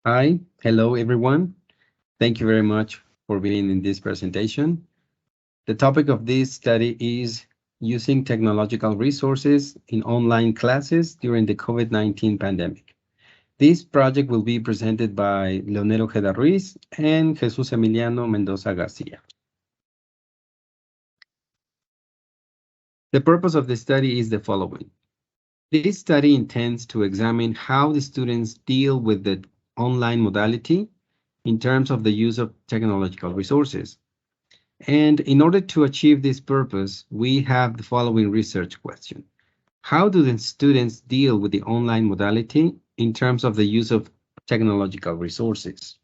Hi, hello everyone. Thank you very much for being in this presentation. The topic of this study is using technological resources in online classes during the COVID-19 pandemic. This project will be presented by Leonel Ojeda RUIZ and Jesús Emiliano Mendoza García. The purpose of the study is the following. This study intends to examine how the students deal with the online modality in terms of the use of technological resources. And in order to achieve this purpose, we have the following research question. How do the students deal with the online modality in terms of the use of technological resources?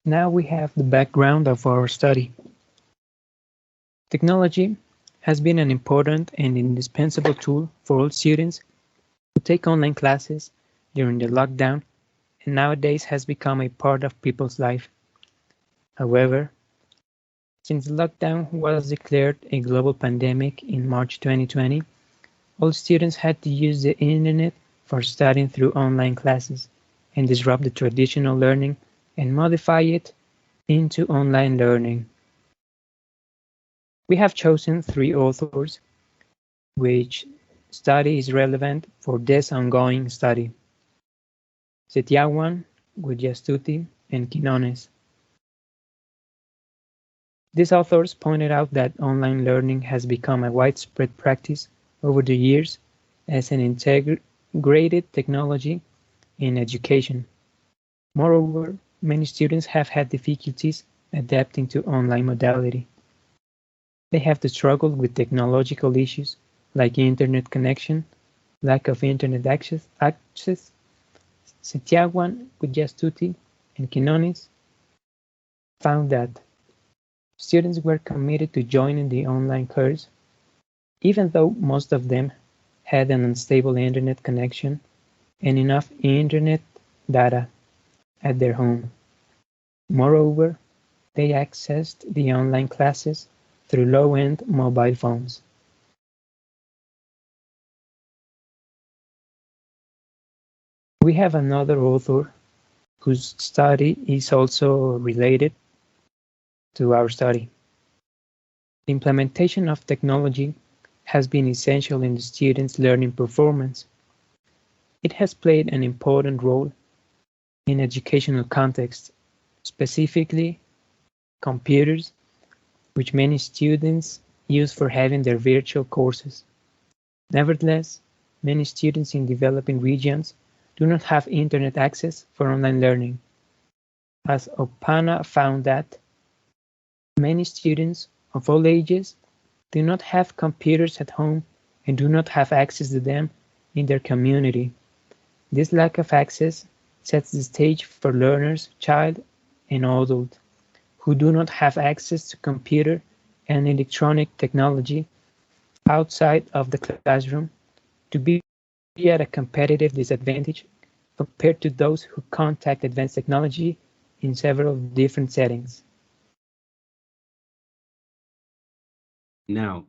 Now we have the background of our study. Technology has been an important and indispensable tool for all students who take online classes during the lockdown and nowadays has become a part of people's life. However, since the lockdown was declared a global pandemic in March 2020, all students had to use the internet for studying through online classes and disrupt the traditional learning and modify it into online learning. We have chosen 3 authors which study is relevant for this ongoing study: Setiawan, Gujastuti, and Quinones. These authors pointed out that online learning has become a widespread practice over the years as an integrated technology in education. Moreover, many students have had difficulties adapting to online modality. They have to struggle with technological issues like internet connection, lack of internet access. Setiawan, Gujastuti, and Quinones found that students were committed to joining the online course, even though most of them had an unstable internet connection and enough internet data at their home. Moreover, they accessed the online classes through low-end mobile phones. We have another author whose study is also related to our study. The implementation of technology has been essential in the students' learning performance. It has played an important role in educational contexts, specifically computers, which many students use for having their virtual courses. Nevertheless, many students in developing regions do not have internet access for online learning, as Opana found that many students of all ages do not have computers at home and do not have access to them in their community. This lack of access sets the stage for learners, child and adult, who do not have access to computer and electronic technology outside of the classroom to be at a competitive disadvantage compared to those who contact advanced technology in several different settings. Now,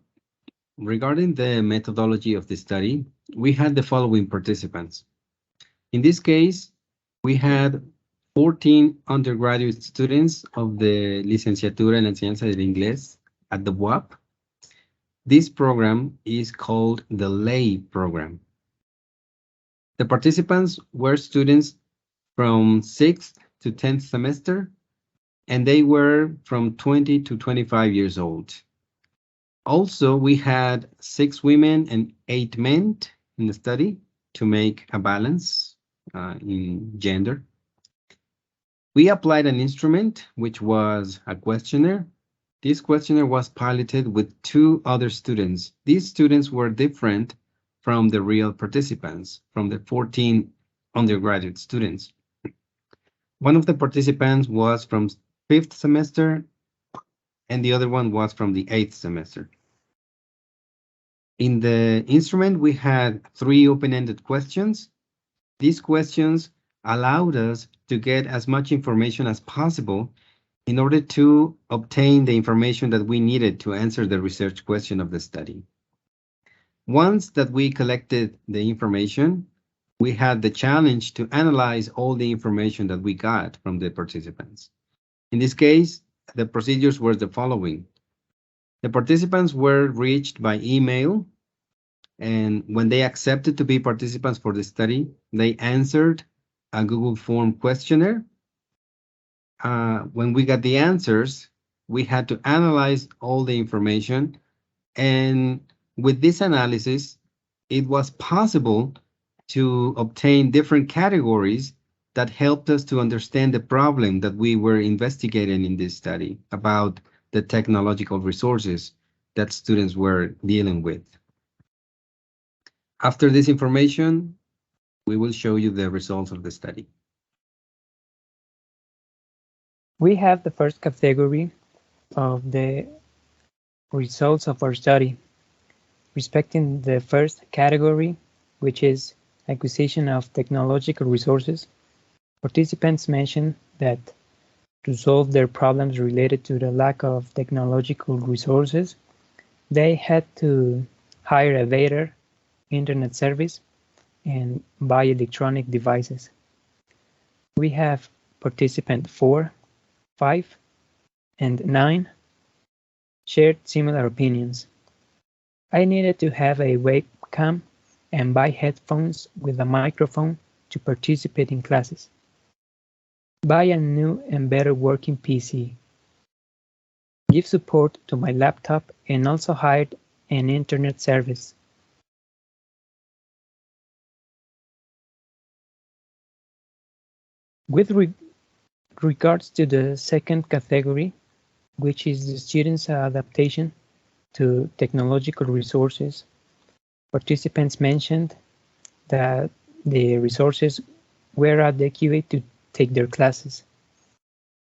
regarding the methodology of the study, we had the following participants. In this case, we had 14 undergraduate students of the Licenciatura en la Enseñanza del Inglés at the UAP. This program is called the LEI program. The participants were students from 6th to 10th semester, and they were from 20 to 25 years old. Also, we had 6 women and 8 men in the study to make a balance in gender. We applied an instrument, which was a questionnaire. This questionnaire was piloted with 2 other students. These students were different from the real participants, from the 14 undergraduate students. One of the participants was from 5th semester, and the other one was from the 8th semester. In the instrument, we had 3 open-ended questions. These questions allowed us to get as much information as possible in order to obtain the information that we needed to answer the research question of the study. Once that we collected the information, we had the challenge to analyze all the information that we got from the participants. In this case, the procedures were the following. The participants were reached by email, and when they accepted to be participants for the study, they answered a Google form questionnaire. When we got the answers, we had to analyze all the information, and with this analysis, it was possible to obtain different categories that helped us to understand the problem that we were investigating in this study about the technological resources that students were dealing with. After this information, we will show you the results of the study. We have the first category of the results of our study. Respecting the first category, which is acquisition of technological resources, participants mentioned that to solve their problems related to the lack of technological resources, they had to hire a better internet service and buy electronic devices. We have participant 4, 5, and 9 shared similar opinions. I needed to have a webcam and buy headphones with a microphone to participate in classes. Buy a new and better working PC. Give support to my laptop and also hired an internet service. With regards to the second category, which is the students' adaptation to technological resources, participants mentioned that the resources were adequate to take their classes.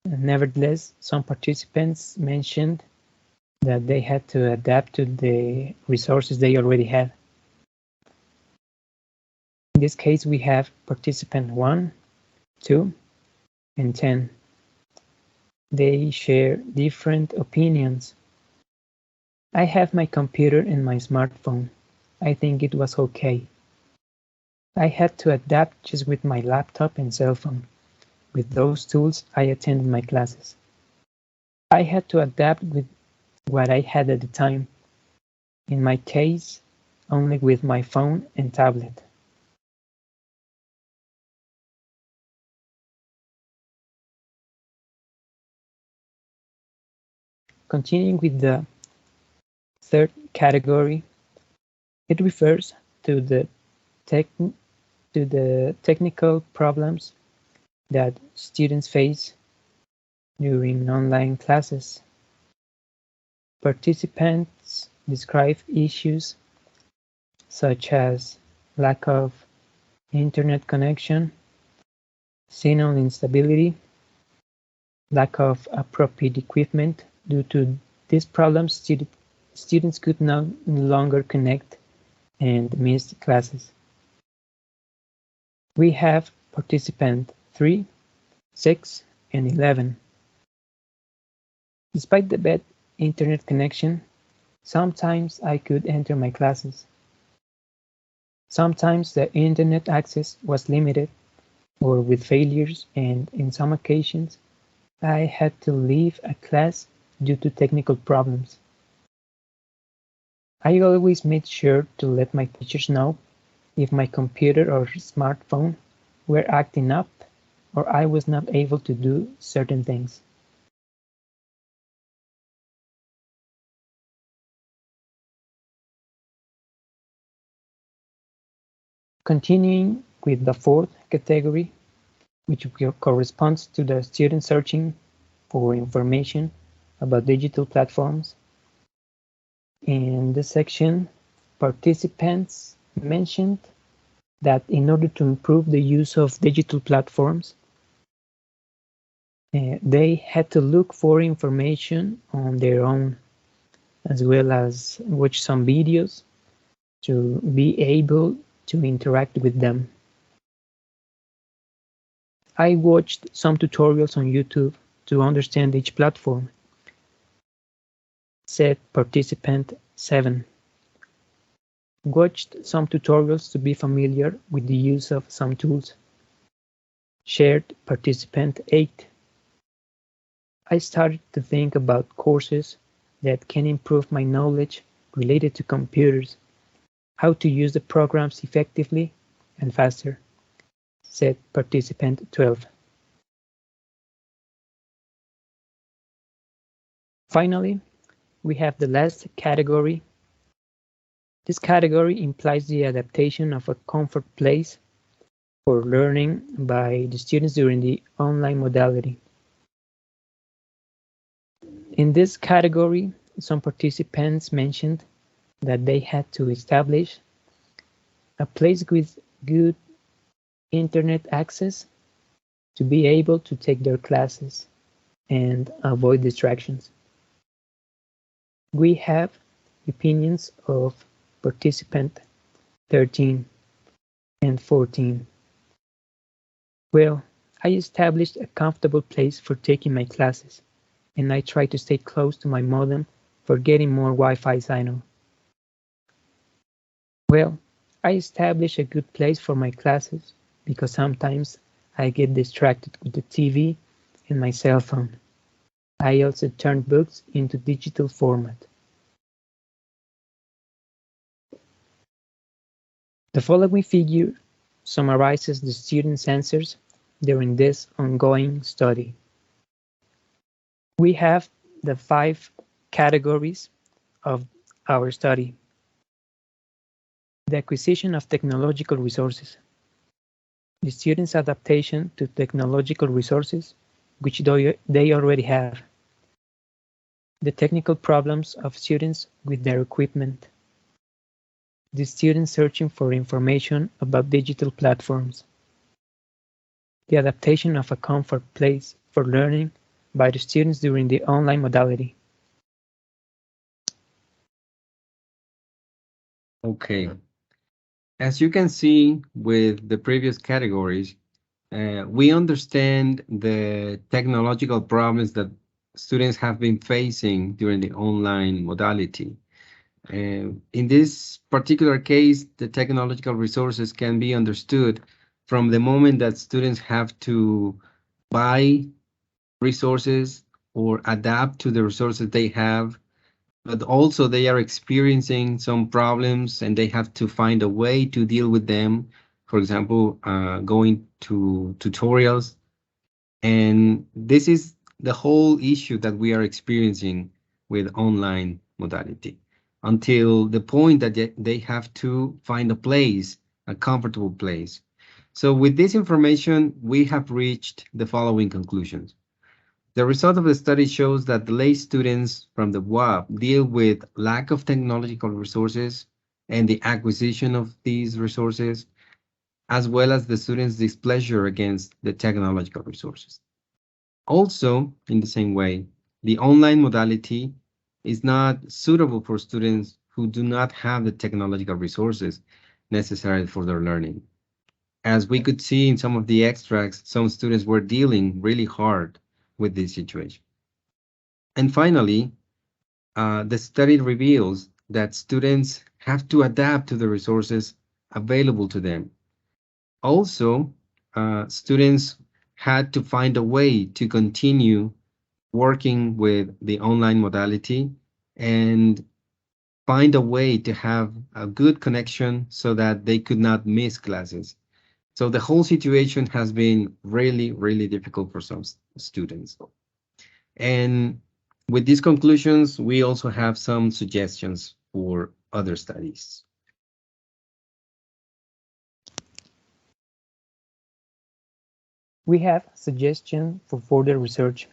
Nevertheless, some participants mentioned that they had to adapt to the resources they already had. In this case, we have participant 1, 2, and 10. They share different opinions. I have my computer and my smartphone. I think it was okay. I had to adapt just with my laptop and cell phone. With those tools, I attended my classes. I had to adapt with what I had at the time. In my case, only with my phone and tablet. Continuing with the third category, it refers to the technical problems that students face during online classes. Participants describe issues such as lack of internet connection, signal instability, lack of appropriate equipment. Due to these problems, students could no longer connect and missed classes. We have participant 3, 6, and 11. Despite the bad internet connection, sometimes I could enter my classes. Sometimes the internet access was limited or with failures, and in some occasions, I had to leave a class due to technical problems. I always made sure to let my teachers know if my computer or smartphone were acting up or I was not able to do certain things. Continuing with the fourth category, which corresponds to the student searching for information about digital platforms. In this section, participants mentioned that in order to improve the use of digital platforms, they had to look for information on their own, as well as watch some videos to be able to interact with them. I watched some tutorials on YouTube to understand each platform, said participant 7. Watched some tutorials to be familiar with the use of some tools, shared participant 8. I started to think about courses that can improve my knowledge related to computers, how to use the programs effectively and faster, said participant 12. Finally, we have the last category. This category implies the adaptation of a comfort place for learning by the students during the online modality. In this category, some participants mentioned that they had to establish a place with good internet access to be able to take their classes and avoid distractions. We have opinions of participant 13 and 14. Well, I established a comfortable place for taking my classes, and I try to stay close to my modem for getting more Wi-Fi signal. Well, I establish a good place for my classes because sometimes I get distracted with the TV and my cell phone. I also turn books into digital format. The following figure summarizes the students' answers during this ongoing study. We have the 5 categories of our study. The acquisition of technological resources. The students' adaptation to technological resources, which they already have. The technical problems of students with their equipment. The students searching for information about digital platforms. The adaptation of a comfort place for learning by the students during the online modality. Okay. As you can see with the previous categories, we understand the technological problems that students have been facing during the online modality. In this particular case, the technological resources can be understood from the moment that students have to buy resources or adapt to the resources they have, but also they are experiencing some problems and they have to find a way to deal with them. For example, going to tutorials. And this is the whole issue that we are experiencing with online modality until the point that they have to find a place, a comfortable place. So with this information, we have reached the following conclusions. The result of the study shows that the lay students from the WAP deal with lack of technological resources and the acquisition of these resources, as well as the students' displeasure against the technological resources. Also, in the same way, the online modality is not suitable for students who do not have the technological resources necessary for their learning. As we could see in some of the extracts, some students were dealing really hard with this situation. And finally, the study reveals that students have to adapt to the resources available to them. Also, students had to find a way to continue working with the online modality and find a way to have a good connection so that they could not miss classes. So the whole situation has been really, really difficult for some students. And with these conclusions, we also have some suggestions for other studies. We have suggestions for further research.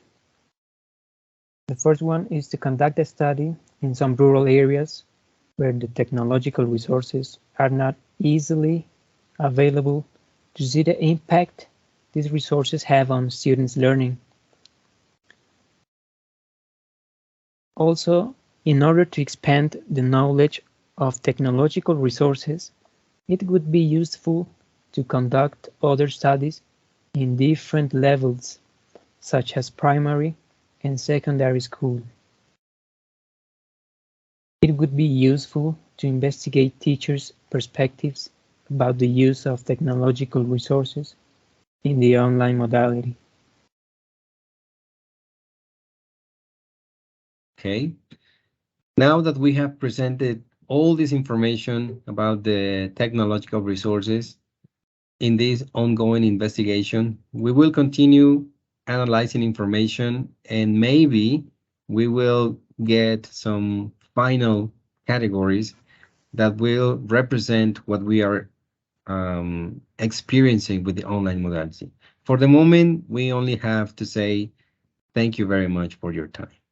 The first one is to conduct a study in some rural areas where the technological resources are not easily available to see the impact these resources have on students' learning. Also, in order to expand the knowledge of technological resources, it would be useful to conduct other studies in different levels, such as primary and secondary school. It would be useful to investigate teachers' perspectives about the use of technological resources in the online modality. Okay. Now that we have presented all this information about the technological resources in this ongoing investigation, we will continue analyzing information, and maybe we will get some final categories that will represent what we are experiencing with the online modality. For the moment, we only have to say thank you very much for your time.